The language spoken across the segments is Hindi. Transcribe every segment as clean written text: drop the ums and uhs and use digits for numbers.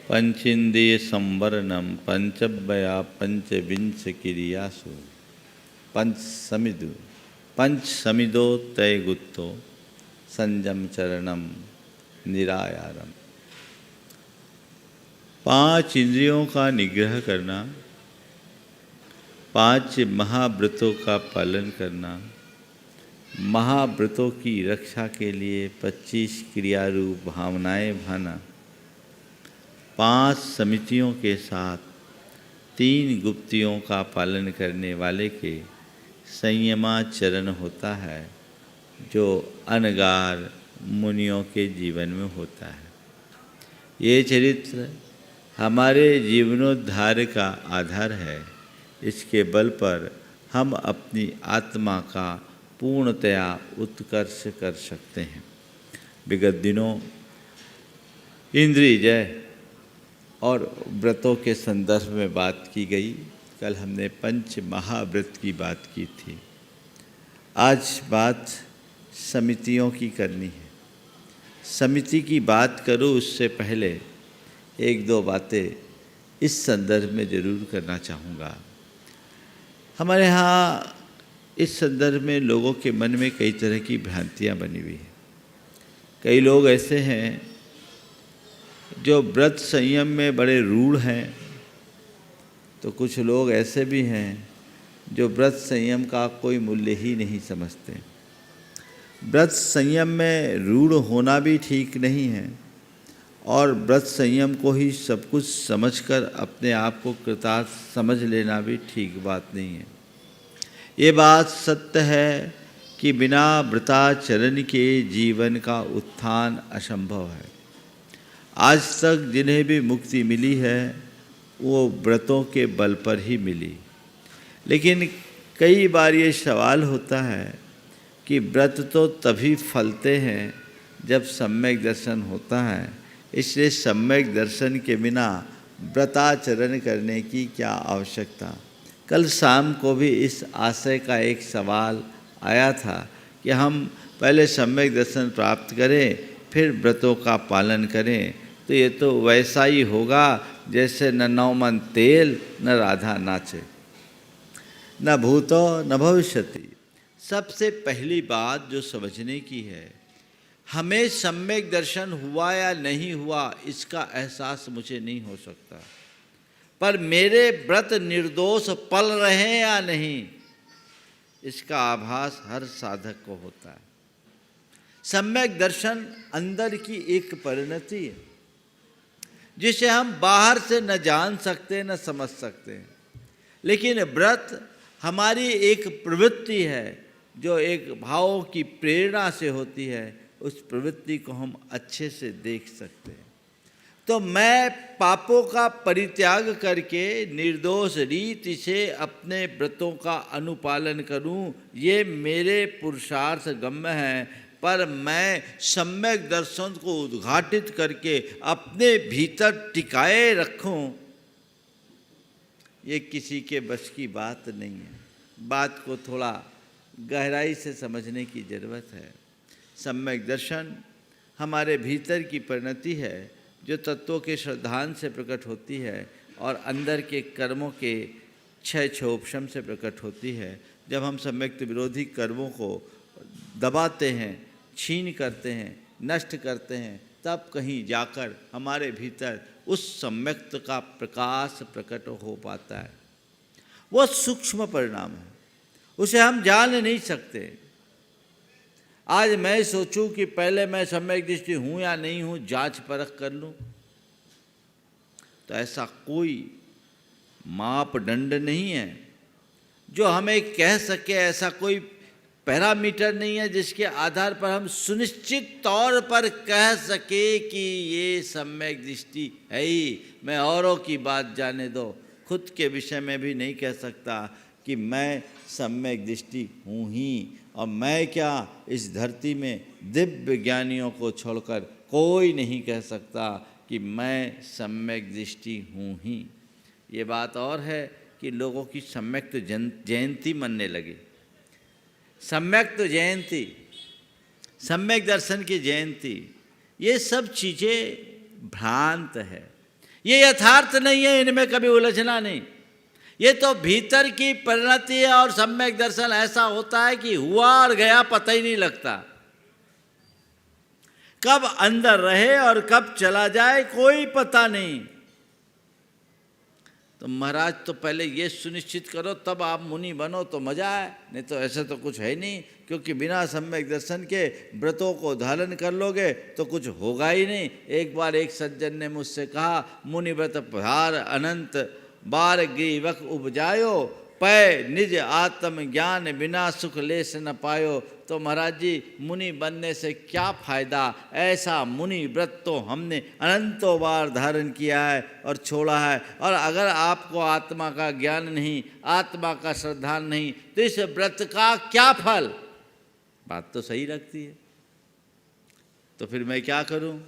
पंचेन्द्रिय संवरणम पंचव्यया पंचविंश क्रियासु पंच समिदो तय गुत्तो संयम चरणम निरायारम। 5 इंद्रियों का निग्रह करना, 5 महाव्रतों का पालन करना, महाव्रतों की रक्षा के लिए 25 क्रियारूप भावनाएं भाना, 5 समितियों के साथ 3 गुप्तियों का पालन करने वाले के संयमाचरण होता है, जो अनगार मुनियों के जीवन में होता है। ये चरित्र हमारे जीवनोद्धार का आधार है। इसके बल पर हम अपनी आत्मा का पूर्णतया उत्कर्ष कर सकते हैं। विगत दिनों इंद्रिय जय और व्रतों के संदर्भ में बात की गई। कल हमने पंच महाव्रत की बात की थी। आज बात समितियों की करनी है। समिति की बात करूँ उससे पहले 1-2 बातें इस संदर्भ में ज़रूर करना चाहूँगा। हमारे यहाँ इस संदर्भ में लोगों के मन में कई तरह की भ्रांतियाँ बनी हुई हैं। कई लोग ऐसे हैं जो व्रत संयम में बड़े रूढ़ हैं, तो कुछ लोग ऐसे भी हैं जो व्रत संयम का कोई मूल्य ही नहीं समझते। व्रत संयम में रूढ़ होना भी ठीक नहीं है और व्रत संयम को ही सब कुछ समझकर अपने आप को कृतार्थ समझ लेना भी ठीक बात नहीं है। ये बात सत्य है कि बिना व्रताचरण के जीवन का उत्थान असंभव है। आज तक जिन्हें भी मुक्ति मिली है वो व्रतों के बल पर ही मिली। लेकिन कई बार ये सवाल होता है कि व्रत तो तभी फलते हैं जब सम्यक दर्शन होता है, इसलिए सम्यक दर्शन के बिना व्रताचरण करने की क्या आवश्यकता। कल शाम को भी इस आशय का एक सवाल आया था कि हम पहले सम्यक दर्शन प्राप्त करें फिर व्रतों का पालन करें, तो ये तो वैसा ही होगा जैसे न नौमन तेल न राधा नाचे, न भूतो न भविष्यति। सबसे पहली बात जो समझने की है, हमें सम्यक दर्शन हुआ या नहीं हुआ इसका एहसास मुझे नहीं हो सकता, पर मेरे व्रत निर्दोष पल रहे हैं या नहीं इसका आभास हर साधक को होता है। सम्यक दर्शन अंदर की एक परिणति है जिसे हम बाहर से न जान सकते न समझ सकते, लेकिन व्रत हमारी एक प्रवृत्ति है जो एक भावों की प्रेरणा से होती है। उस प्रवृत्ति को हम अच्छे से देख सकते हैं। तो मैं पापों का परित्याग करके निर्दोष रीति से अपने व्रतों का अनुपालन करूं, ये मेरे पुरुषार्थ गम्य है, पर मैं सम्यक दर्शन को उद्घाटित करके अपने भीतर टिकाए रखूं, ये किसी के बस की बात नहीं है। बात को थोड़ा गहराई से समझने की ज़रूरत है। सम्यक दर्शन हमारे भीतर की परिणति है जो तत्वों के श्रद्धांत से प्रकट होती है और अंदर के कर्मों के क्षय क्षोभशम से प्रकट होती है। जब हम सम्यक्त विरोधी कर्मों को दबाते हैं, छीन करते हैं, नष्ट करते हैं, तब कहीं जाकर हमारे भीतर उस सम्यक्त का प्रकाश प्रकट हो पाता है। वो सूक्ष्म परिणाम है, उसे हम जान नहीं सकते। आज मैं सोचूं कि पहले मैं सम्यक दृष्टि हूँ या नहीं हूँ, जांच परख कर लूँ, तो ऐसा कोई मापदंड नहीं है जो हमें कह सके, ऐसा कोई पैरामीटर नहीं है जिसके आधार पर हम सुनिश्चित तौर पर कह सके कि ये सम्यक दृष्टि है ही। मैं औरों की बात जाने दो, खुद के विषय में भी नहीं कह सकता कि मैं सम्यक दृष्टि हूँ ही। और मैं क्या, इस धरती में दिव्य ज्ञानियों को छोड़कर कोई नहीं कह सकता कि मैं सम्यक दृष्टि हूँ ही। ये बात और है कि लोगों की सम्यक जयंती मनने लगे। सम्यक जयंती, सम्यक दर्शन की जयंती, ये सब चीज़ें भ्रांत है। ये यथार्थ नहीं है, इनमें कभी उलझना नहीं। ये तो भीतर की परिणति है। और सम्यक दर्शन ऐसा होता है कि हुआ और गया पता ही नहीं लगता, कब अंदर रहे और कब चला जाए कोई पता नहीं। तो महाराज तो पहले ये सुनिश्चित करो तब आप मुनि बनो तो मजा है, नहीं तो ऐसे तो कुछ है नहीं। क्योंकि बिना सम्यक दर्शन के व्रतों को धारण कर लोगे तो कुछ होगा ही नहीं। एक बार एक सज्जन ने मुझसे कहा, मुनि व्रत भार अनंत बार ग्रीवक उपजायो, पै निज आत्म ज्ञान बिना सुख लेस न पायो। तो महाराज जी मुनि बनने से क्या फ़ायदा, ऐसा मुनि व्रत तो हमने अनंतों बार धारण किया है और छोड़ा है। और अगर आपको आत्मा का ज्ञान नहीं, आत्मा का श्रद्धा नहीं, तो इस व्रत का क्या फल। बात तो सही लगती है। तो फिर मैं क्या करूं,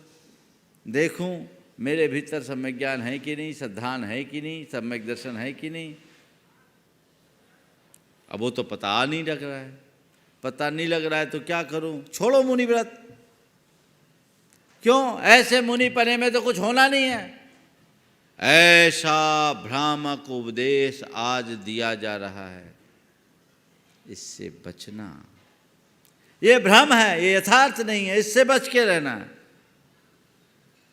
देखूं मेरे भीतर सम्यक ज्ञान है कि नहीं, श्रद्धान है कि नहीं, सम्यक दर्शन है कि नहीं। अब वो तो पता नहीं लग रहा है। पता नहीं लग रहा है तो क्या करूं, छोड़ो मुनि व्रत। क्यों, ऐसे मुनि पने में तो कुछ होना नहीं है। ऐसा भ्रामक उपदेश आज दिया जा रहा है, इससे बचना। ये भ्रम है, ये यथार्थ नहीं है, इससे बच के रहना है।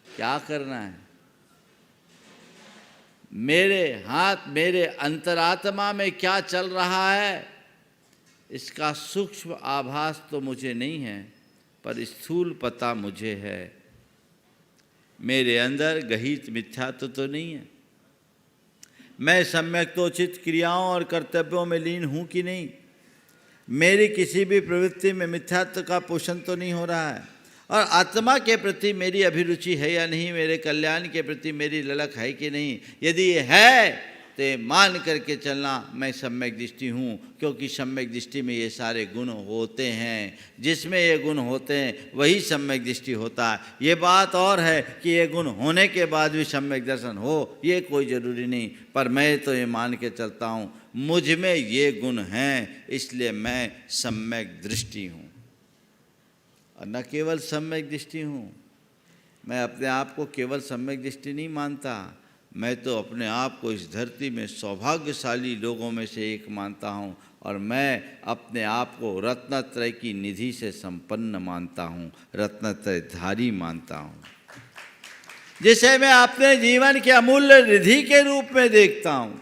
क्या करना है, मेरे हाथ मेरे अंतरात्मा में क्या चल रहा है इसका सूक्ष्म आभास तो मुझे नहीं है, पर स्थूल पता मुझे है। मेरे अंदर गहित मिथ्यात्व तो नहीं है। मैं सम्यक तोचित क्रियाओं और कर्तव्यों में लीन हूँ कि नहीं। मेरी किसी भी प्रवृत्ति में मिथ्यात्व का पोषण तो नहीं हो रहा है। और आत्मा के प्रति मेरी अभिरुचि है या नहीं, मेरे कल्याण के प्रति मेरी ललक है कि नहीं। यदि ये है तो मान करके चलना मैं सम्यक दृष्टि हूँ, क्योंकि सम्यक दृष्टि में ये सारे गुण होते हैं। जिसमें ये गुण होते हैं वही सम्यक दृष्टि होता है। ये बात और है कि ये गुण होने के बाद भी सम्यक दर्शन हो, ये कोई ज़रूरी नहीं। पर मैं तो ये मान के चलता हूँ मुझ में ये गुण हैं, इसलिए मैं सम्यक दृष्टि हूँ। और न केवल सम्यक दृष्टि हूँ, मैं अपने आप को केवल सम्यक दृष्टि नहीं मानता। मैं तो अपने आप को इस धरती में सौभाग्यशाली लोगों में से एक मानता हूँ। और मैं अपने आप को रत्नत्रय की निधि से संपन्न मानता हूँ, रत्नत्रयधारी मानता हूँ, जिसे मैं अपने जीवन के अमूल्य निधि के रूप में देखता हूँ।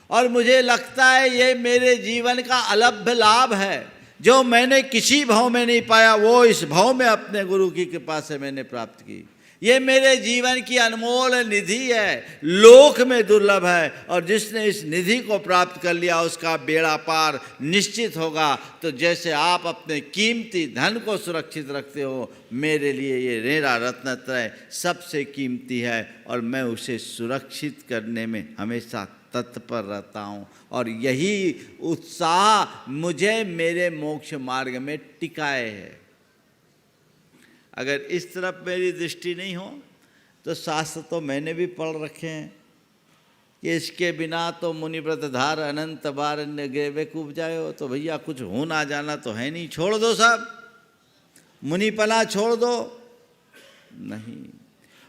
और मुझे लगता है ये मेरे जीवन का अलभ्य लाभ है, जो मैंने किसी भाव में नहीं पाया, वो इस भाव में अपने गुरु की कृपा से मैंने प्राप्त की। ये मेरे जीवन की अनमोल निधि है, लोक में दुर्लभ है। और जिसने इस निधि को प्राप्त कर लिया उसका बेड़ा पार निश्चित होगा। तो जैसे आप अपने कीमती धन को सुरक्षित रखते हो, मेरे लिए ये मेरा रत्नत्रय सबसे कीमती है और मैं उसे सुरक्षित करने में हमेशा तत्पर रहता हूँ। और यही उत्साह मुझे मेरे मोक्ष मार्ग में टिकाए है। अगर इस तरफ मेरी दृष्टि नहीं हो तो शास्त्र तो मैंने भी पढ़ रखे हैं कि इसके बिना तो मुनि व्रतधार अनंत बार ग्रेवेक उपजायो। तो भैया कुछ हो ना जाना तो है नहीं, छोड़ दो सब, मुनिपना छोड़ दो। नहीं,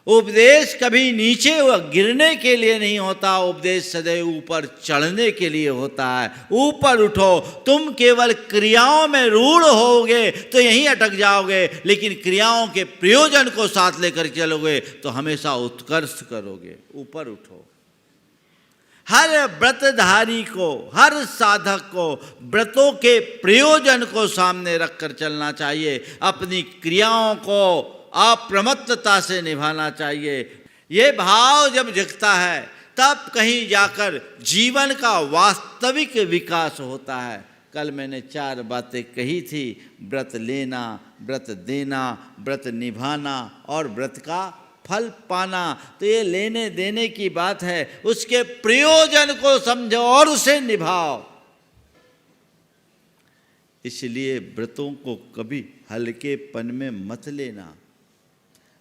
उपदेश कभी नीचे गिरने के लिए नहीं होता, उपदेश सदैव ऊपर चढ़ने के लिए होता है। ऊपर उठो, तुम केवल क्रियाओं में रूढ़ होगे तो यहीं अटक जाओगे, लेकिन क्रियाओं के प्रयोजन को साथ लेकर चलोगे तो हमेशा उत्कर्ष करोगे। ऊपर उठो। हर व्रतधारी को, हर साधक को व्रतों के प्रयोजन को सामने रखकर चलना चाहिए। अपनी क्रियाओं को अप्रमत्तता से निभाना चाहिए। ये भाव जब जगता है तब कहीं जाकर जीवन का वास्तविक विकास होता है। कल मैंने 4 बातें कही थी, व्रत लेना, व्रत देना, व्रत निभाना और व्रत का फल पाना। तो ये लेने देने की बात है, उसके प्रयोजन को समझो और उसे निभाओ। इसलिए व्रतों को कभी हल्केपन में मत लेना।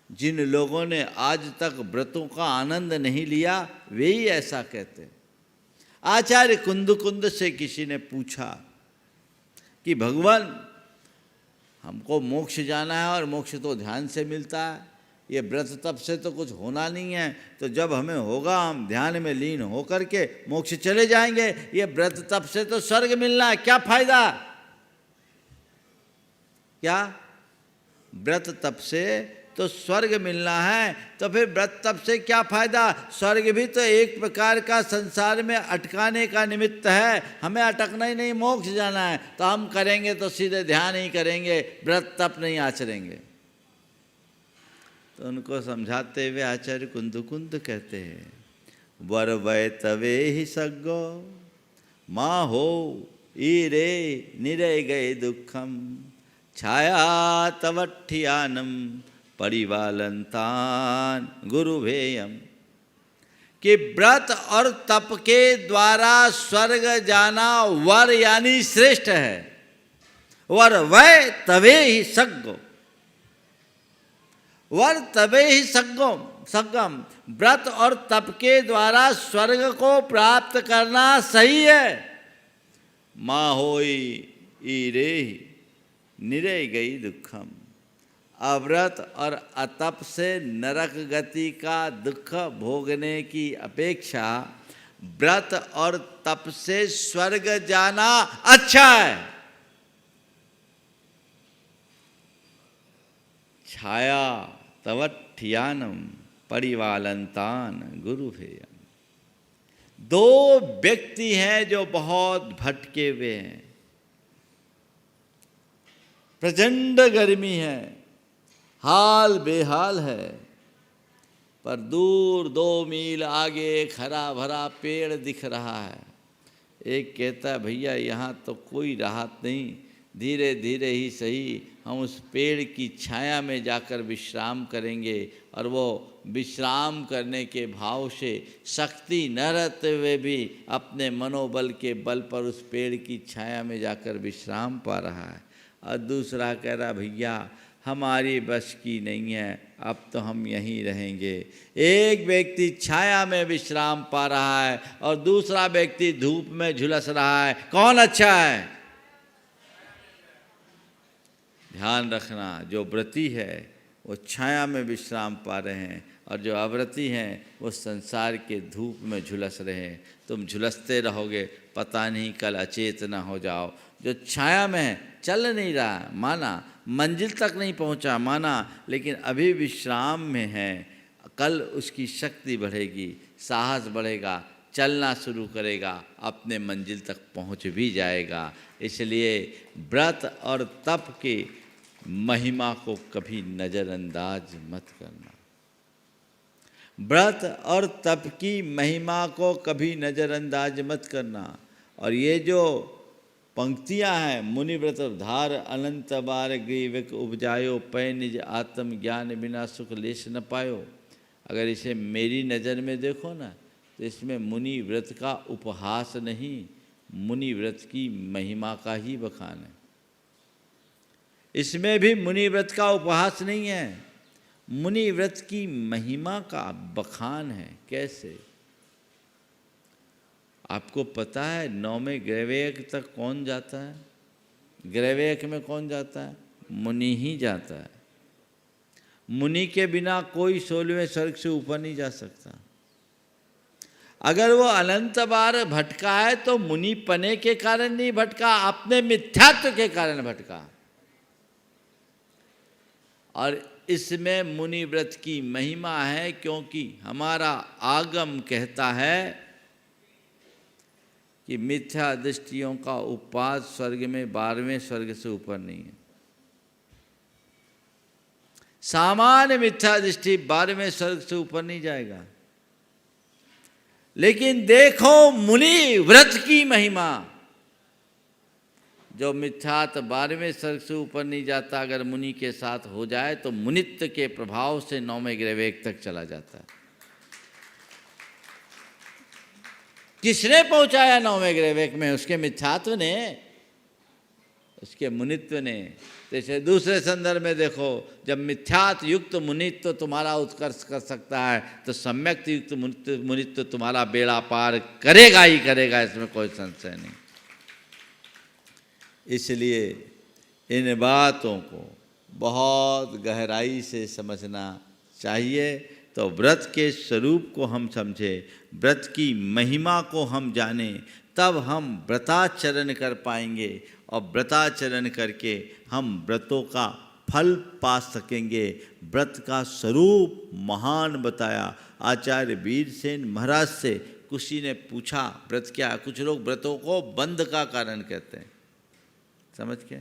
जिन लोगों ने आज तक व्रतों का आनंद नहीं लिया वे ही ऐसा कहते हैं। आचार्य कुंद से किसी ने पूछा कि भगवान हमको मोक्ष जाना है और मोक्ष तो ध्यान से मिलता है, ये व्रत तप से तो कुछ होना नहीं है, तो जब हमें होगा हम ध्यान में लीन होकर के मोक्ष चले जाएंगे। ये व्रत तप से तो स्वर्ग मिलना है, क्या फायदा? क्या व्रत तप से तो स्वर्ग मिलना है, तो फिर व्रत तप से क्या फायदा? स्वर्ग भी तो एक प्रकार का संसार में अटकाने का निमित्त है, हमें अटकना ही नहीं, मोक्ष जाना है। तो हम करेंगे तो सीधे ध्यान ही करेंगे, व्रत तप नहीं आचरेंगे। तो उनको समझाते हुए आचार्य कुंद कहते हैं, वर वै तवे ही सज्ञो माँ हो ईरे निरे गए दुखम छाया तवठियानम परिवालंतान गुरुभेयम। कि व्रत और तप के द्वारा स्वर्ग जाना वर यानी श्रेष्ठ है। वर वै तवे ही सज्ञो, वर तवे ही सज्ञम, व्रत और तप के द्वारा स्वर्ग को प्राप्त करना सही है। माँ होई ईरे निरे गई दुखम, अव्रत और अतप से नरक गति का दुख भोगने की अपेक्षा व्रत और तप से स्वर्ग जाना अच्छा है। छाया तवठियानम परिवालंतान गुरुभेयम। दो व्यक्ति हैं जो बहुत भटके हुए हैं, प्रचंड गर्मी है, हाल बेहाल है, पर दूर 2 मील आगे एक हरा भरा पेड़ दिख रहा है। एक कहता है भैया यहाँ तो कोई राहत नहीं, धीरे धीरे ही सही हम उस पेड़ की छाया में जाकर विश्राम करेंगे। और वो विश्राम करने के भाव से शक्ति न रहते हुए भी अपने मनोबल के बल पर उस पेड़ की छाया में जाकर विश्राम पा रहा है। और दूसरा कह रहा भैया हमारी बस की नहीं है, अब तो हम यहीं रहेंगे। एक व्यक्ति छाया में विश्राम पा रहा है और दूसरा व्यक्ति धूप में झुलस रहा है, कौन अच्छा है? ध्यान रखना, जो व्रती है वो छाया में विश्राम पा रहे हैं और जो अव्रती हैं वो संसार के धूप में झुलस रहे हैं। तुम झुलसते रहोगे, पता नहीं कल अचेत ना हो जाओ। जो छाया में है चल नहीं रहा माना, मंजिल तक नहीं पहुंचा माना, लेकिन अभी विश्राम में है, कल उसकी शक्ति बढ़ेगी, साहस बढ़ेगा, चलना शुरू करेगा, अपने मंजिल तक पहुंच भी जाएगा। इसलिए व्रत और तप की महिमा को कभी नज़रअंदाज मत करना। व्रत और तप की महिमा को कभी नज़रअंदाज मत करना। और ये जो पंक्तियां हैं, मुनि व्रत धार अनंत बार ग्रीविक उपजायो, पै निज आत्म ज्ञान बिना सुख लेश न पायो। अगर इसे मेरी नज़र में देखो ना तो इसमें मुनि व्रत का उपहास नहीं, मुनि व्रत की महिमा का ही बखान है। इसमें भी मुनि व्रत का उपहास नहीं है, मुनि व्रत की महिमा का बखान है। कैसे? आपको पता है 9वें ग्रैवेक तक कौन जाता है? ग्रैवेक में कौन जाता है? मुनि ही जाता है। मुनि के बिना कोई 16वें स्वर्ग से ऊपर नहीं जा सकता। अगर वो अनंत बार भटका है तो मुनि पने के कारण नहीं भटका, अपने मिथ्यात्व के कारण भटका। और इसमें मुनि व्रत की महिमा है, क्योंकि हमारा आगम कहता है कि मिथ्या दृष्टियों का उपाद स्वर्ग में 12वें स्वर्ग से ऊपर नहीं है। सामान्य मिथ्या दृष्टि 12वें स्वर्ग से ऊपर नहीं जाएगा। लेकिन देखो मुनि व्रत की महिमा, जो मिथ्यात 12वें स्वर्ग से ऊपर नहीं जाता, अगर मुनि के साथ हो जाए तो मुनित्व के प्रभाव से 9वें ग्रैवेक तक चला जाता है। किसने पहुंचाया 9वें ग्रैवेक में? उसके मिथ्यात्व ने, उसके मुनित्व ने। जैसे दूसरे संदर्भ में देखो, जब मिथ्यात्व युक्त मुनित्व तुम्हारा उत्कर्ष कर सकता है तो सम्यक युक्त मुनित्व तुम्हारा बेड़ा पार करेगा ही करेगा, इसमें कोई संशय नहीं। इसलिए इन बातों को बहुत गहराई से समझना चाहिए तो व्रत के स्वरूप को हम समझें, व्रत की महिमा को हम जानें, तब हम व्रताचरण कर पाएंगे और व्रताचरण करके हम व्रतों का फल पा सकेंगे। व्रत का स्वरूप महान बताया आचार्य वीरसेन महाराज से। किसी ने पूछा व्रत क्या है? कुछ लोग व्रतों को बंध का कारण कहते हैं, समझ के?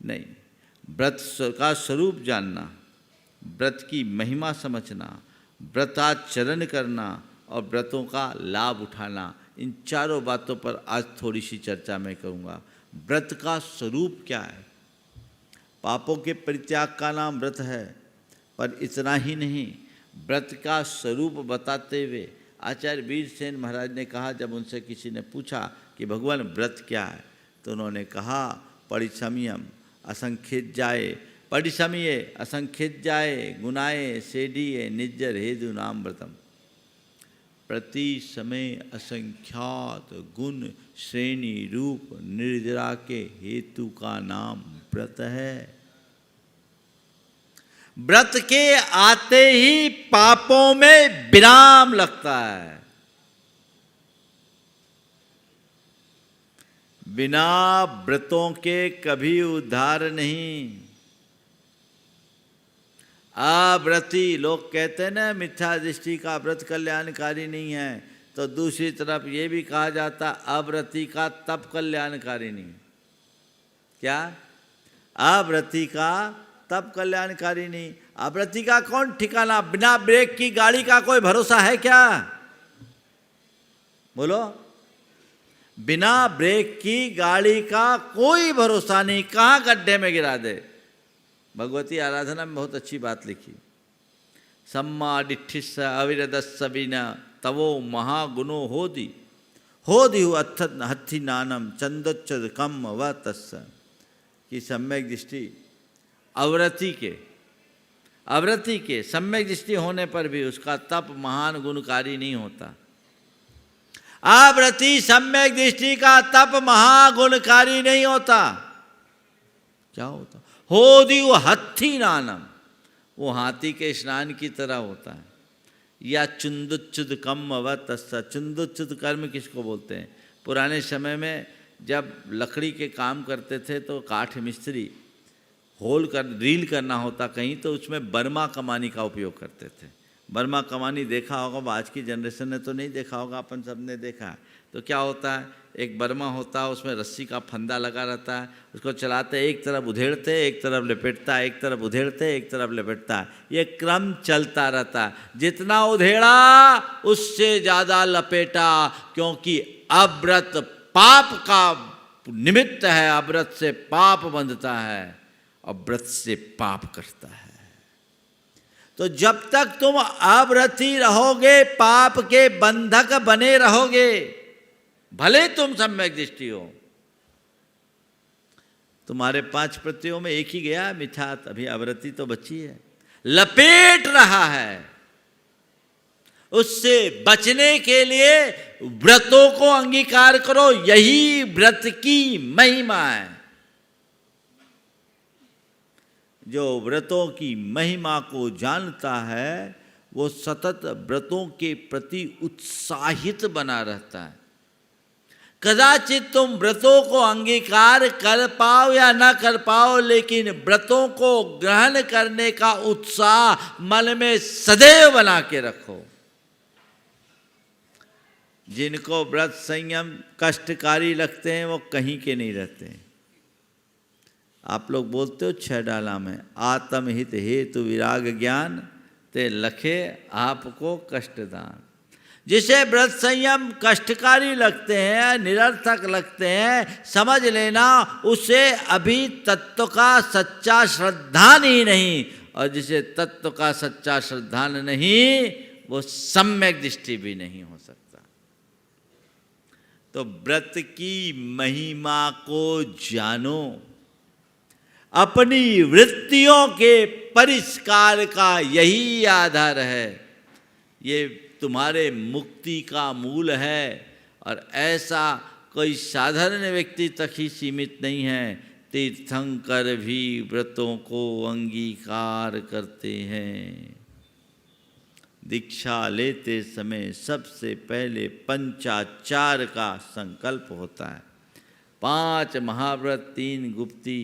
नहीं, व्रत का स्वरूप जानना, व्रत की महिमा समझना, व्रताचरण करना और व्रतों का लाभ उठाना, इन चारों बातों पर आज थोड़ी सी चर्चा मैं करूँगा। व्रत का स्वरूप क्या है? पापों के परित्याग का नाम व्रत है, पर इतना ही नहीं, व्रत का स्वरूप बताते हुए आचार्य वीरसेन महाराज ने कहा, जब उनसे किसी ने पूछा कि भगवान व्रत क्या है, तो उन्होंने कहा परिसमयम असंख्येत जाए, परिसमये असंख्येत जाए, गुनाए सेडीए निज्जर हेतु नाम व्रतम। प्रति समय असंख्यात गुण श्रेणी रूप निर्जरा के हेतु का नाम व्रत है। व्रत के आते ही पापों में विराम लगता है। बिना व्रतों के कभी उद्धार नहीं। अव्रती, लोग कहते हैं ना मिथ्या दृष्टि का व्रत कल्याणकारी नहीं है, तो दूसरी तरफ ये भी कहा जाता अव्रती का तप कल्याणकारी नहीं। क्या? अव्रती का तप कल्याणकारी नहीं। अव्रती का कौन ठिकाना? बिना ब्रेक की गाड़ी का कोई भरोसा है क्या? बोलो, बिना ब्रेक की गाड़ी का कोई भरोसा नहीं, कहाँ गड्ढे में गिरा दे। भगवती आराधना में बहुत अच्छी बात लिखी, सम्मा डिठिस अविरदस्स बिना तवो महागुणो होदि हो अत्थ हत्थि नानम चंदोच्चद कम व तस्स। की सम्यक दृष्टि अव्रती के सम्यक दृष्टि होने पर भी उसका तप महान गुणकारी नहीं होता। अव्रती सम्यक दृष्टि का तप महागुणकारी नहीं होता। क्या होता? होदि वो हत्थी नानम, वो हाथी के स्नान की तरह होता है। या चुंदुच्चुद कम व तस्सा। चुंदुच्चुद कर्म किसको बोलते हैं? पुराने समय में जब लकड़ी के काम करते थे तो काठ मिस्त्री रील करना होता कहीं, तो उसमें बर्मा कमानी का उपयोग करते थे। बर्मा कमानी देखा होगा, आज की जनरेशन ने तो नहीं देखा होगा, अपन सब ने देखा है। तो क्या होता है, एक बर्मा होता है, उसमें रस्सी का फंदा लगा रहता है, उसको चलाते एक तरफ उधेड़ते एक तरफ लपेटता है, एक तरफ उधेड़ते एक तरफ लपेटता है, ये क्रम चलता रहता है। जितना उधेड़ा उससे ज़्यादा लपेटा, क्योंकि अव्रत पाप का निमित्त है, अव्रत से पाप बंधता है, अव्रत से पाप करता है। तो जब तक तुम अव्रती रहोगे, पाप के बंधक बने रहोगे, भले तुम सम्यक दृष्टि हो। तुम्हारे 5 प्रतियों में एक ही गया मिथ्यात, अभी अव्रती तो बची है, लपेट रहा है। उससे बचने के लिए व्रतों को अंगीकार करो, यही व्रत की महिमा है। जो व्रतों की महिमा को जानता है वो सतत व्रतों के प्रति उत्साहित बना रहता है। कदाचित तुम व्रतों को अंगीकार कर पाओ या ना कर पाओ, लेकिन व्रतों को ग्रहण करने का उत्साह मन में सदैव बना के रखो। जिनको व्रत संयम कष्टकारी लगते हैं वो कहीं के नहीं रहते हैं। आप लोग बोलते हो 6 डाला में, आत्महित हेतु विराग ज्ञान ते लखे आपको कष्टदान। जिसे व्रत संयम कष्टकारी लगते हैं, निरर्थक लगते हैं, समझ लेना उसे अभी तत्व का सच्चा श्रद्धान ही नहीं, और जिसे तत्व का सच्चा श्रद्धान नहीं वो सम्यक दृष्टि भी नहीं हो सकता। तो व्रत की महिमा को जानो, अपनी वृत्तियों के परिष्कार का यही आधार है, ये तुम्हारे मुक्ति का मूल है। और ऐसा कोई साधारण व्यक्ति तक ही सीमित नहीं है, तीर्थंकर भी व्रतों को अंगीकार करते हैं। दीक्षा लेते समय सबसे पहले पंचाचार का संकल्प होता है। 5 महाव्रत, 3 गुप्ती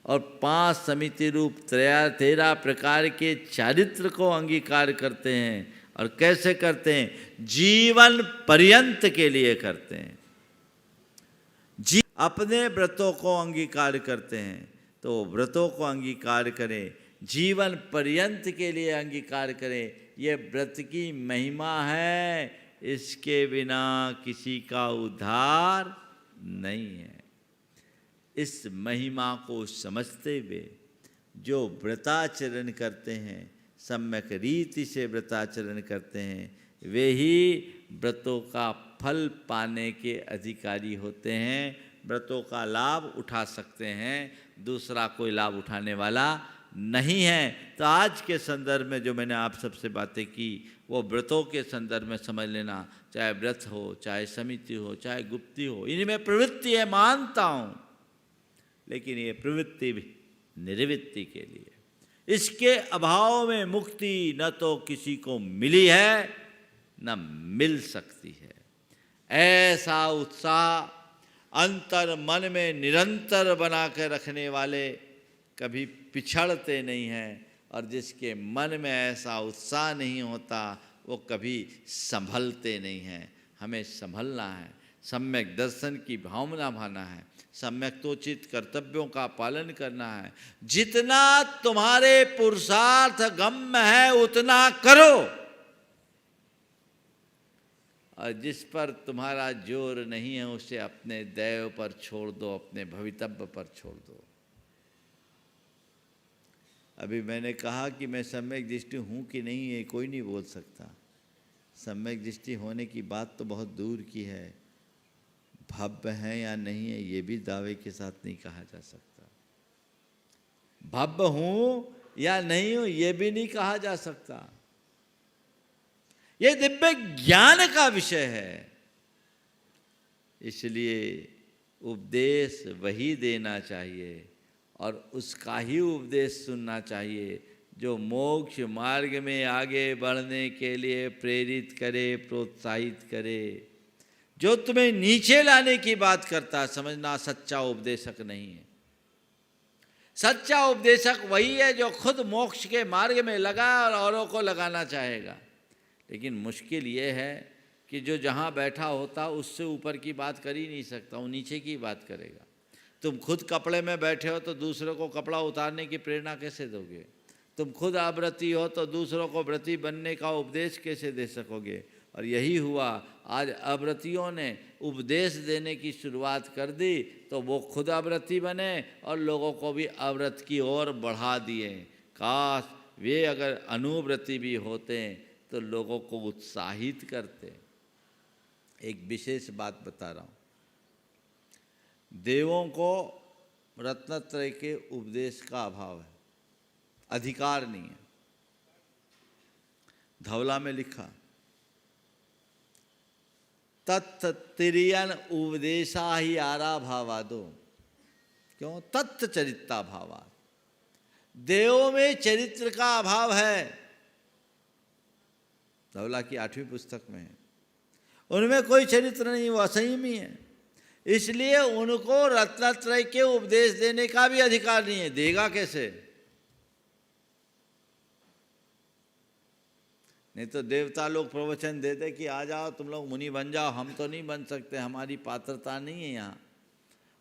और 5 समिति रूप 13 प्रकार के चारित्र को अंगीकार करते हैं। और कैसे करते हैं? जीवन पर्यंत के लिए करते हैं। अपने व्रतों को अंगीकार करते हैं तो व्रतों को अंगीकार करें, जीवन पर्यंत के लिए अंगीकार करें। ये व्रत की महिमा है, इसके बिना किसी का उद्धार नहीं है। इस महिमा को समझते हुए जो व्रताचरण करते हैं, सम्यक रीति से व्रताचरण करते हैं, वे ही व्रतों का फल पाने के अधिकारी होते हैं, व्रतों का लाभ उठा सकते हैं। दूसरा कोई लाभ उठाने वाला नहीं है। तो आज के संदर्भ में जो मैंने आप सबसे बातें की वो व्रतों के संदर्भ में समझ लेना। चाहे व्रत हो, चाहे समिति हो, चाहे गुप्ती हो, इनमें प्रवृत्ति है, मानता हूँ, लेकिन ये प्रवृत्ति भी निर्वृत्ति के लिए। इसके अभाव में मुक्ति न तो किसी को मिली है न मिल सकती है। ऐसा उत्साह अंतर मन में निरंतर बना कर रखने वाले कभी पिछड़ते नहीं हैं, और जिसके मन में ऐसा उत्साह नहीं होता वो कभी संभलते नहीं हैं। हमें संभलना है, सम्यक दर्शन की भावना भाना है, सम्यक तोचित कर्तव्यों का पालन करना है। जितना तुम्हारे पुरुषार्थ गम्य है उतना करो, और जिस पर तुम्हारा जोर नहीं है उसे अपने दैव पर छोड़ दो, अपने भवितव्य पर छोड़ दो। अभी मैंने कहा कि मैं सम्यक दृष्टि हूँ कि नहीं है कोई नहीं बोल सकता। सम्यक दृष्टि होने की बात तो बहुत दूर की है, भव्य है या नहीं है ये भी दावे के साथ नहीं कहा जा सकता। भव्य हूँ या नहीं हूँ ये भी नहीं कहा जा सकता। ये दिव्य ज्ञान का विषय है, इसलिए उपदेश वही देना चाहिए और उसका ही उपदेश सुनना चाहिए जो मोक्ष मार्ग में आगे बढ़ने के लिए प्रेरित करे, प्रोत्साहित करे। जो तुम्हें नीचे लाने की बात करता है, समझना सच्चा उपदेशक नहीं है। सच्चा उपदेशक वही है जो खुद मोक्ष के मार्ग में लगा और औरों को लगाना चाहेगा। लेकिन मुश्किल ये है कि जो जहाँ बैठा होता उससे ऊपर की बात कर ही नहीं सकता, वो नीचे की बात करेगा। तुम खुद कपड़े में बैठे हो तो दूसरों को कपड़ा उतारने की प्रेरणा कैसे दोगे? तुम खुद अव्रती हो तो दूसरों को व्रती बनने का उपदेश कैसे दे सकोगे? और यही हुआ, आज अव्रतियों ने उपदेश देने की शुरुआत कर दी तो वो खुद अव्रती बने और लोगों को भी अव्रत की ओर बढ़ा दिए। काश वे अगर अनुव्रती भी होते तो लोगों को उत्साहित करते। एक विशेष बात बता रहा हूँ, देवों को रत्नत्रय के उपदेश का अभाव है, अधिकार नहीं है। धवला में लिखा तत्तिरियन उपदेशा ही आरा भावादो, क्यों? तत्व चरित्ता भावा। देवों में चरित्र का अभाव है, धवला की 8वीं पुस्तक में है। उनमें कोई चरित्र नहीं, वो असंयमी है, इसलिए उनको रत्नत्रय के उपदेश देने का भी अधिकार नहीं है। देगा कैसे? नहीं तो देवता लोग प्रवचन देते कि आ जाओ तुम लोग मुनि बन जाओ। हम तो नहीं बन सकते, हमारी पात्रता नहीं है यहाँ,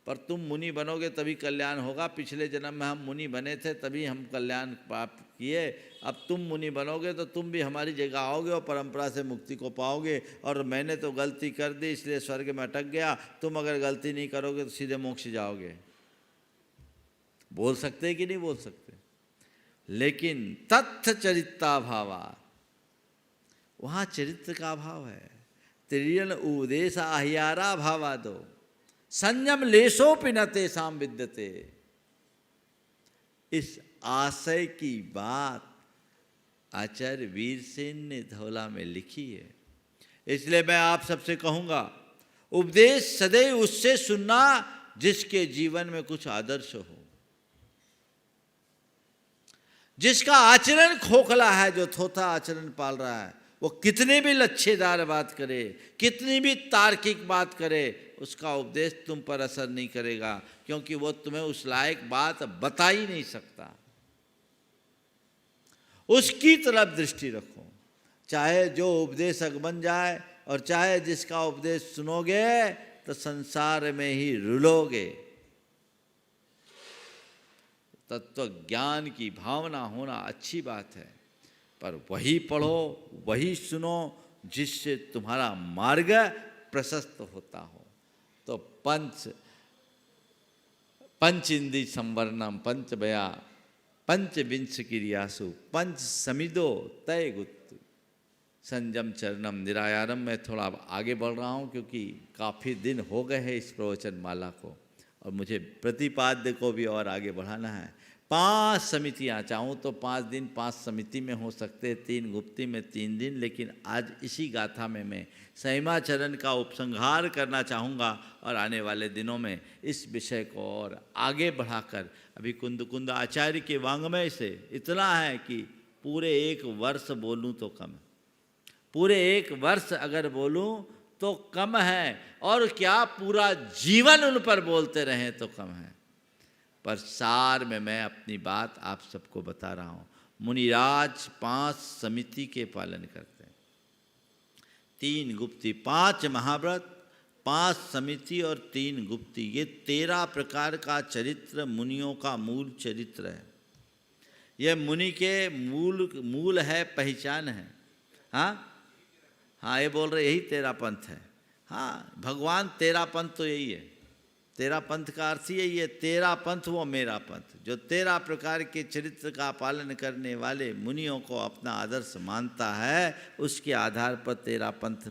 पर तुम मुनि बनोगे तभी कल्याण होगा। पिछले जन्म में हम मुनि बने थे तभी हम कल्याण प्राप्त किए, अब तुम मुनि बनोगे तो तुम भी हमारी जगह आओगे और परंपरा से मुक्ति को पाओगे। और मैंने तो गलती कर दी इसलिए स्वर्ग में अटक गया, तुम अगर गलती नहीं करोगे तो सीधे मोक्ष जाओगे। बोल सकते कि नहीं बोल सकते? लेकिन तथ्य चरित्ता भावा, वहाँ चरित्र का अभाव है। त्रियन उपदेश आह्यारा भावा दो, संयम लेशोपि न तेषां विद्यते। इस आशय की बात आचार्य वीरसेन ने धवला में लिखी है। इसलिए मैं आप सबसे कहूँगा, उपदेश सदैव उससे सुनना जिसके जीवन में कुछ आदर्श हो, जिसका आचरण खोखला है, जो थोथा आचरण पाल रहा है, वो कितने भी लच्छेदार बात करे, कितनी भी तार्किक बात करे, उसका उपदेश तुम पर असर नहीं करेगा, क्योंकि वो तुम्हें उस लायक बात बता ही नहीं सकता। उसकी तरफ दृष्टि रखो, चाहे जो उपदेशक बन जाए और चाहे जिसका उपदेश सुनोगे तो संसार में ही रुलोगे। तत्व ज्ञान की भावना होना अच्छी बात है, पर वही पढ़ो, वही सुनो जिससे तुम्हारा मार्ग प्रशस्त होता हो। तो पंच इंद्री संवरणम पंचभया पंचविंश क्रियासु पंच समिदो तय गुत्तु संयम चरणम निरायारम। मैं थोड़ा आगे बढ़ रहा हूँ क्योंकि काफ़ी दिन हो गए हैं इस प्रवचन माला को, और मुझे प्रतिपाद्य को भी और आगे बढ़ाना है। 5 समितियाँ, चाहूँ तो 5 दिन 5 समिति में हो सकते, 3 गुप्ती में 3 दिन, लेकिन आज इसी गाथा में मैं सहिमाचरण का उपसंहार करना चाहूँगा और आने वाले दिनों में इस विषय को और आगे बढ़ाकर, अभी कुंद आचार्य के वांग्मय से इतना है कि पूरे 1 वर्ष बोलूँ तो कम है, पूरे 1 वर्ष अगर बोलूँ तो कम है, और क्या पूरा जीवन उन पर बोलते रहें तो कम है। पर सार में मैं अपनी बात आप सबको बता रहा हूँ। मुनिराज 5 समिति के पालन करते हैं, 3 गुप्ती, 5 महाव्रत, 5 समिति और 3 गुप्ती, ये 13 प्रकार का चरित्र मुनियों का मूल चरित्र है। यह मुनि के मूल है, पहचान है। हाँ, ये बोल रहे यही 13 पंथ है। हाँ, भगवान 13 पंथ तो यही है, 13 पंथ का अर्थ यही है, 13 पंथ वो मेरा पंथ। जो 13 प्रकार के चरित्र का पालन करने वाले मुनियों को अपना आदर्श मानता है, उसके आधार पर 13 पंथ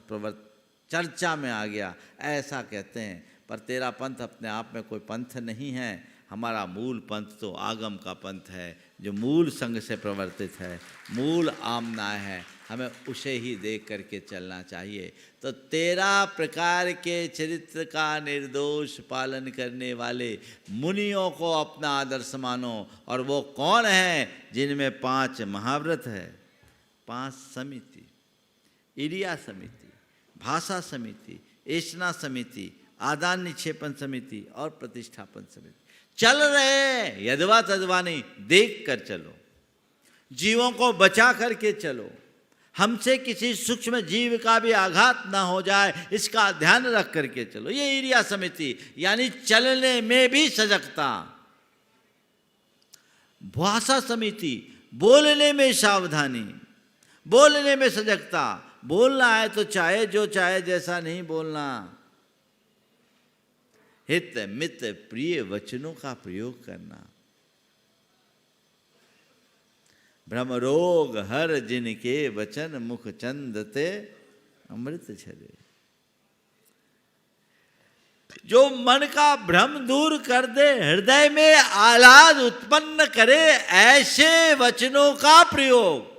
चर्चा में आ गया, ऐसा कहते हैं। पर 13 पंथ अपने आप में कोई पंथ नहीं है। हमारा मूल पंथ तो आगम का पंथ है, जो मूल संग से प्रवर्तित है, मूल आमनाय है, हमें उसे ही देख करके चलना चाहिए। तो 13 प्रकार के चरित्र का निर्दोष पालन करने वाले मुनियों को अपना आदर्श मानो। और वो कौन है? जिनमें 5 महाव्रत है, 5 समिति, इरिया समिति, भाषा समिति, ऐशना समिति, आदान निक्षेपण समिति और प्रतिष्ठापन समिति। चल रहे यदवा तदवा नहीं, देख कर चलो, जीवों को बचा करके चलो, हमसे किसी सूक्ष्म जीव का भी आघात ना हो जाए, इसका ध्यान रख करके चलो। ये इरिया समिति, यानी चलने में भी सजगता। भाषा समिति, बोलने में सावधानी, बोलने में सजगता। बोलना है तो चाहे जो चाहे जैसा नहीं बोलना, हित मित प्रिय वचनों का प्रयोग करना। भ्रम रोग हर जिनके वचन, मुख चंदते अमृत झरे। जो मन का भ्रम दूर कर दे, हृदय में आह्लाद उत्पन्न करे, ऐसे वचनों का प्रयोग।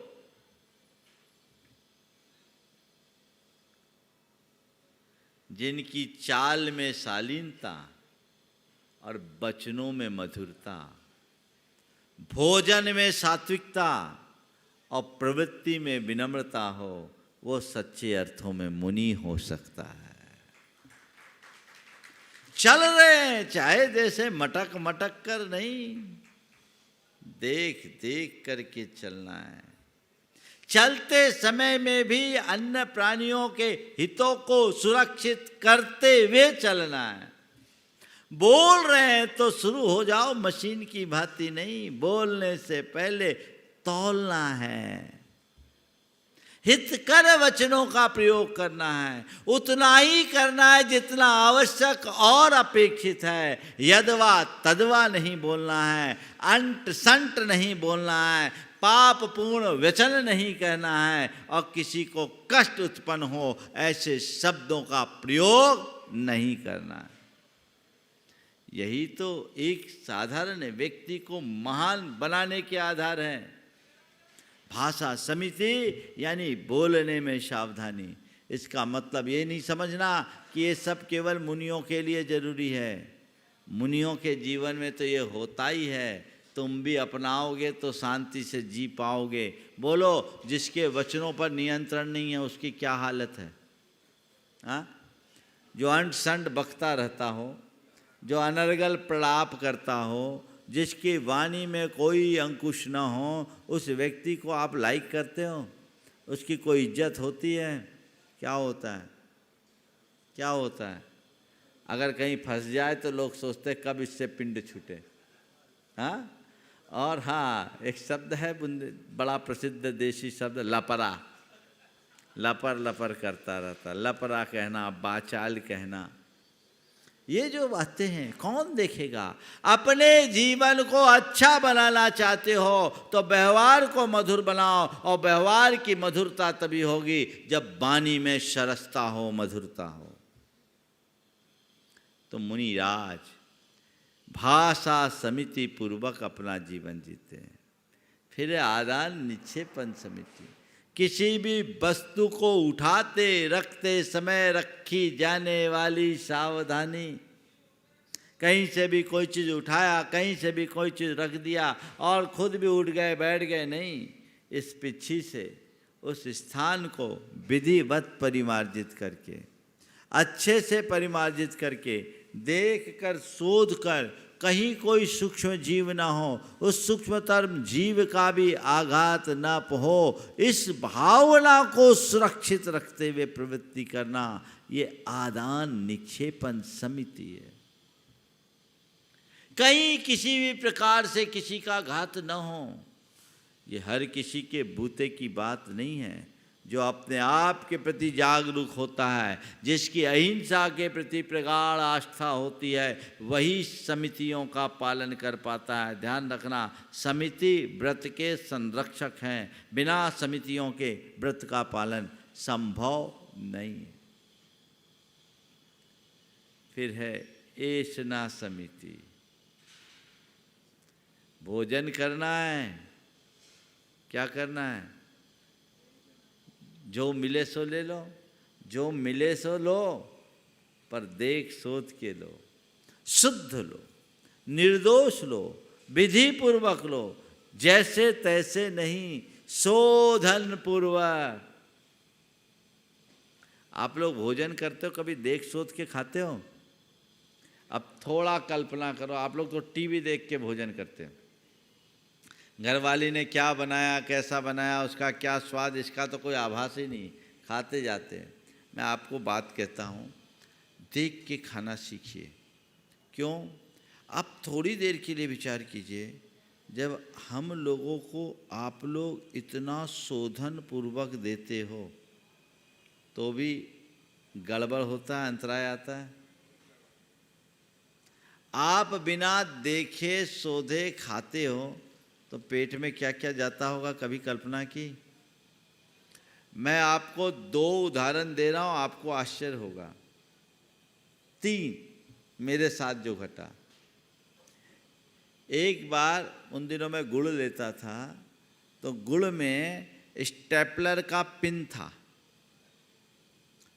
जिनकी चाल में शालीनता और वचनों में मधुरता, भोजन में सात्विकता और प्रवृत्ति में विनम्रता हो, वो सच्चे अर्थों में मुनि हो सकता है। चल रहे चाहे जैसे मटक मटक कर नहीं, देख देख करके चलना है। चलते समय में भी अन्य प्राणियों के हितों को सुरक्षित करते हुए चलना है। बोल रहे हैं तो शुरू हो जाओ मशीन की भांति नहीं, बोलने से पहले तौलना है। हितकर वचनों का प्रयोग करना है, उतना ही करना है जितना आवश्यक और अपेक्षित है। यदवा तदवा नहीं बोलना है, अंट संट नहीं बोलना है, पाप पूर्ण वचन नहीं कहना है, और किसी को कष्ट उत्पन्न हो ऐसे शब्दों का प्रयोग नहीं करना है। यही तो एक साधारण व्यक्ति को महान बनाने के आधार हैं। भाषा समिति यानी बोलने में सावधानी। इसका मतलब ये नहीं समझना कि ये सब केवल मुनियों के लिए जरूरी है। मुनियों के जीवन में तो ये होता ही है। तुम भी अपनाओगे तो शांति से जी पाओगे। बोलो, जिसके वचनों पर नियंत्रण नहीं है उसकी क्या हालत है? हाँ, जो अंट संड बकता रहता हो, जो अनर्गल प्रलाप करता हो, जिसकी वाणी में कोई अंकुश न हो, उस व्यक्ति को आप लाइक करते हो? उसकी कोई इज्जत होती है? क्या होता है? क्या होता है? अगर कहीं फंस जाए तो लोग सोचते कब इससे पिंड छूटे। हाँ, और हाँ, एक शब्द है बड़ा प्रसिद्ध देशी शब्द, लपरा। लपर लपर करता रहता, लपरा कहना, बाचाल कहना, ये जो बातें हैं कौन देखेगा? अपने जीवन को अच्छा बनाना चाहते हो तो व्यवहार को मधुर बनाओ, और व्यवहार की मधुरता तभी होगी जब वाणी में सरसता हो, मधुरता हो। तो मुनिराज भाषा समिति पूर्वक अपना जीवन जीते हैं। फिर आदान निक्षेपण समिति, किसी भी वस्तु को उठाते रखते समय रखी जाने वाली सावधानी। कहीं से भी कोई चीज़ उठाया, कहीं से भी कोई चीज़ रख दिया और खुद भी उठ गए, बैठ गए, नहीं। इस पीछे से उस स्थान को विधिवत परिमार्जित करके, अच्छे से परिमार्जित करके, देख कर, शोध कर, कहीं कोई सूक्ष्म जीव ना हो, उस सूक्ष्मतर जीव का भी आघात ना हो, इस भावना को सुरक्षित रखते हुए प्रवृत्ति करना, ये आदान निक्षेपण समिति है। कहीं किसी भी प्रकार से किसी का घात न हो। ये हर किसी के बूते की बात नहीं है। जो अपने आप के प्रति जागरूक होता है, जिसकी अहिंसा के प्रति प्रगाढ़ आस्था होती है, वही समितियों का पालन कर पाता है। ध्यान रखना, समिति व्रत के संरक्षक हैं। बिना समितियों के व्रत का पालन संभव नहीं है। फिर है ऐसना समिति। भोजन करना है, क्या करना है? जो मिले सो ले लो, जो मिले सो लो, पर देख सोच के लो, शुद्ध लो, निर्दोष लो, विधि पूर्वक लो, जैसे तैसे नहीं, शोधन पूर्वक। आप लोग भोजन करते हो, कभी देख सोच के खाते हो? अब थोड़ा कल्पना करो, आप लोग तो टीवी देख के भोजन करते हो। घरवाली ने क्या बनाया, कैसा बनाया, उसका क्या स्वाद, इसका तो कोई आभास ही नहीं, खाते जाते हैं। मैं आपको बात कहता हूँ, देख के खाना सीखिए। क्यों? आप थोड़ी देर के लिए विचार कीजिए, जब हम लोगों को आप लोग इतना शोधन पूर्वक देते हो तो भी गड़बड़ होता है, अंतराय आता है। आप बिना देखे शोधे खाते हो तो पेट में क्या क्या जाता होगा, कभी कल्पना की? मैं आपको 2 उदाहरण दे रहा हूं, आपको आश्चर्य होगा। 3 मेरे साथ जो घटा। एक बार उन दिनों में गुड़ लेता था, तो गुड़ में स्टेपलर का पिन था।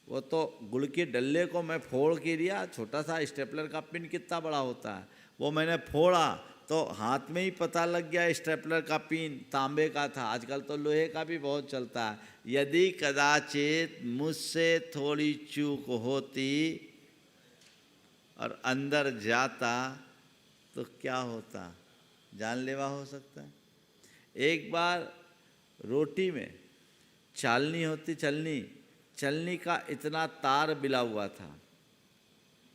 वो तो गुड़ के डल्ले को मैं फोड़ के लिया, छोटा सा स्टेपलर का पिन कितना बड़ा होता है, वो मैंने फोड़ा तो हाथ में ही पता लग गया स्टेपलर का पिन तांबे का था। आजकल तो लोहे का भी बहुत चलता है। यदि कदाचित मुझसे थोड़ी चूक होती और अंदर जाता तो क्या होता, जानलेवा हो सकता है। एक बार रोटी में चालनी होती, चलनी का इतना तार बिला हुआ था,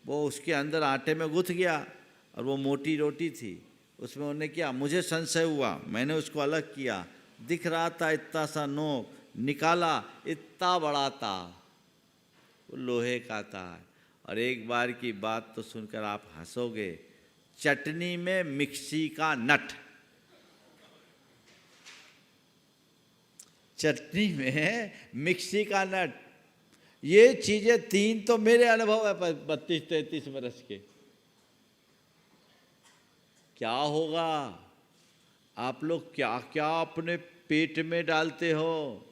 वो उसके अंदर आटे में गुथ गया और वो मोटी रोटी थी। उसमें उन्होंने किया, मुझे संशय हुआ, मैंने उसको अलग किया, दिख रहा था इतना सा नोक, निकाला इतना बड़ा था, वो लोहे का था। और एक बार की बात तो सुनकर आप हंसोगे, चटनी में मिक्सी का नट, चटनी में मिक्सी का नट, ये चीजें 3 तो मेरे अनुभव है 32-33 वर्ष के। क्या होगा? आप लोग क्या क्या अपने पेट में डालते हो?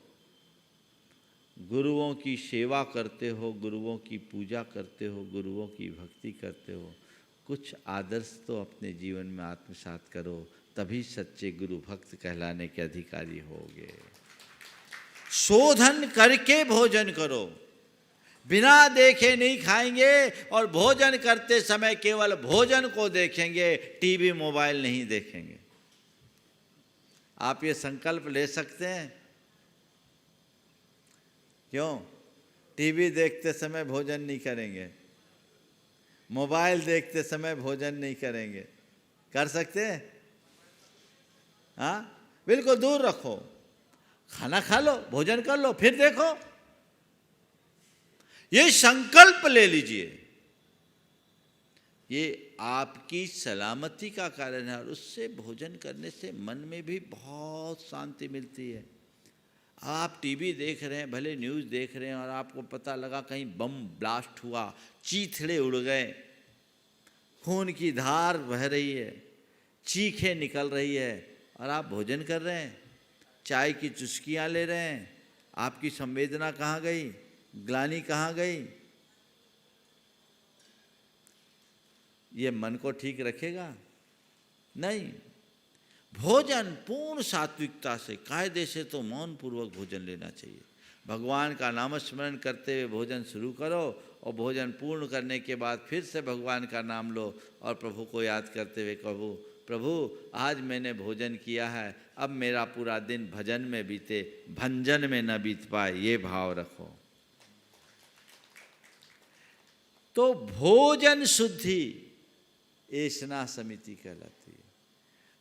गुरुओं की सेवा करते हो, गुरुओं की पूजा करते हो, गुरुओं की भक्ति करते हो, कुछ आदर्श तो अपने जीवन में आत्मसात करो, तभी सच्चे गुरु भक्त कहलाने के अधिकारी होगे। शोधन करके भोजन करो, बिना देखे नहीं खाएंगे और भोजन करते समय केवल भोजन को देखेंगे, टीवी मोबाइल नहीं देखेंगे। आप ये संकल्प ले सकते हैं? क्यों? टीवी देखते समय भोजन नहीं करेंगे, मोबाइल देखते समय भोजन नहीं करेंगे, कर सकते हैं? हाँ, बिल्कुल दूर रखो, खाना खा लो, भोजन कर लो, फिर देखो। ये संकल्प ले लीजिए, ये आपकी सलामती का कारण है और उससे भोजन करने से मन में भी बहुत शांति मिलती है। आप टीवी देख रहे हैं, भले न्यूज़ देख रहे हैं और आपको पता लगा कहीं बम ब्लास्ट हुआ, चीथड़े उड़ गए, खून की धार बह रही है, चीखें निकल रही है और आप भोजन कर रहे हैं, चाय की चुस्कियाँ ले रहे हैं, आपकी संवेदना कहाँ गई? ग्लानि कहाँ गई? ये मन को ठीक रखेगा? नहीं। भोजन पूर्ण सात्विकता से, कायदे से तो मौन पूर्वक भोजन लेना चाहिए। भगवान का नाम स्मरण करते हुए भोजन शुरू करो और भोजन पूर्ण करने के बाद फिर से भगवान का नाम लो और प्रभु को याद करते हुए कहो, प्रभु आज मैंने भोजन किया है, अब मेरा पूरा दिन भजन में बीते, भंजन में न बीत पाए, ये भाव रखो। तो भोजन शुद्धि ऐशना समिति कहलाती है।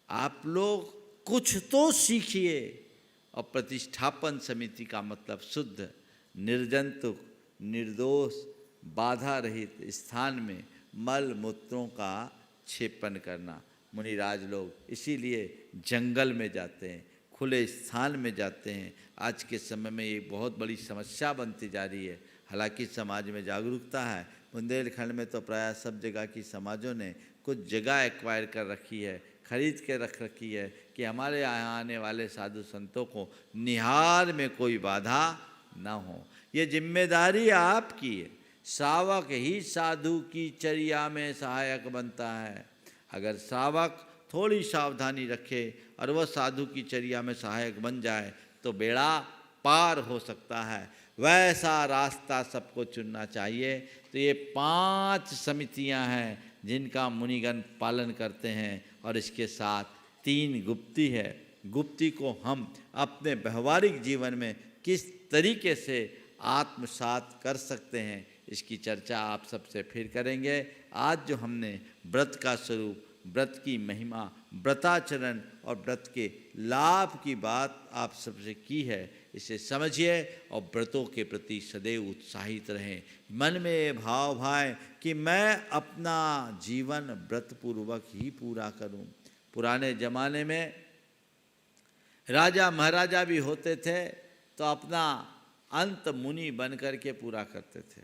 आप लोग कुछ तो सीखिए। और प्रतिष्ठापन समिति का मतलब शुद्ध, निर्जंतुक, निर्दोष, बाधा रहित स्थान में मल मूत्रों का क्षेपण करना। मुनिराज लोग इसीलिए जंगल में जाते हैं, खुले स्थान में जाते हैं। आज के समय में ये बहुत बड़ी समस्या बनती जा रही है। हालांकि समाज में जागरूकता है, बुंदेलखंड में तो प्रायः सब जगह की समाजों ने कुछ जगह एक्वायर कर रखी है, खरीद के रख रखी है कि हमारे यहाँ आने वाले साधु संतों को निहार में कोई बाधा न हो। ये जिम्मेदारी आपकी है। श्रावक ही साधु की चर्या में सहायक बनता है। अगर श्रावक थोड़ी सावधानी रखे और वह साधु की चर्या में सहायक बन जाए तो बेड़ा पार हो सकता है। वैसा रास्ता सबको चुनना चाहिए। तो ये 5 समितियां हैं जिनका मुनिगण पालन करते हैं और इसके साथ 3 गुप्ती है। गुप्ती को हम अपने व्यवहारिक जीवन में किस तरीके से आत्मसात कर सकते हैं, इसकी चर्चा आप सबसे फिर करेंगे। आज जो हमने व्रत का स्वरूप, व्रत की महिमा, व्रताचरण और व्रत के लाभ की बात आप सबसे की है, इसे समझिए और व्रतों के प्रति सदैव उत्साहित रहें। मन में ये भाव भाए कि मैं अपना जीवन व्रतपूर्वक ही पूरा करूं। पुराने ज़माने में राजा महाराजा भी होते थे तो अपना अंत मुनि बन कर के पूरा करते थे।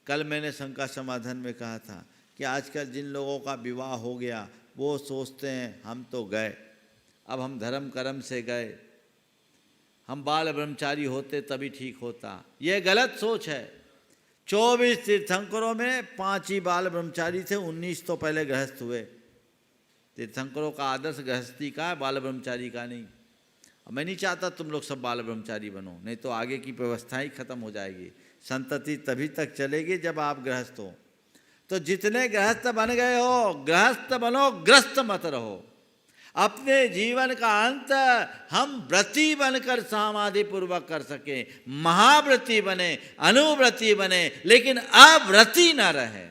कल मैंने शंका समाधान में कहा था कि आजकल जिन लोगों का विवाह हो गया वो सोचते हैं हम तो गए, अब हम धर्म कर्म से गए, हम बाल ब्रह्मचारी होते तभी ठीक होता। ये गलत सोच है। 24 तीर्थंकरों में 5 ही बाल ब्रह्मचारी थे, 19 तो पहले गृहस्थ हुए। तीर्थंकरों का आदर्श गृहस्थी का है, बाल ब्रह्मचारी का नहीं। मैं नहीं चाहता तुम लोग सब बाल ब्रह्मचारी बनो, नहीं तो आगे की व्यवस्था ही खत्म हो जाएगी। संतति तभी तक चलेगी जब आप गृहस्थ हो। तो जितने गृहस्थ बन गए हो, गृहस्थ बनो, ग्रस्त मत रहो। अपने जीवन का अंत हम व्रती बनकर समाधि पूर्वक कर सकें, महाव्रती बने, अनुव्रती बने, लेकिन अव्रती न रहे।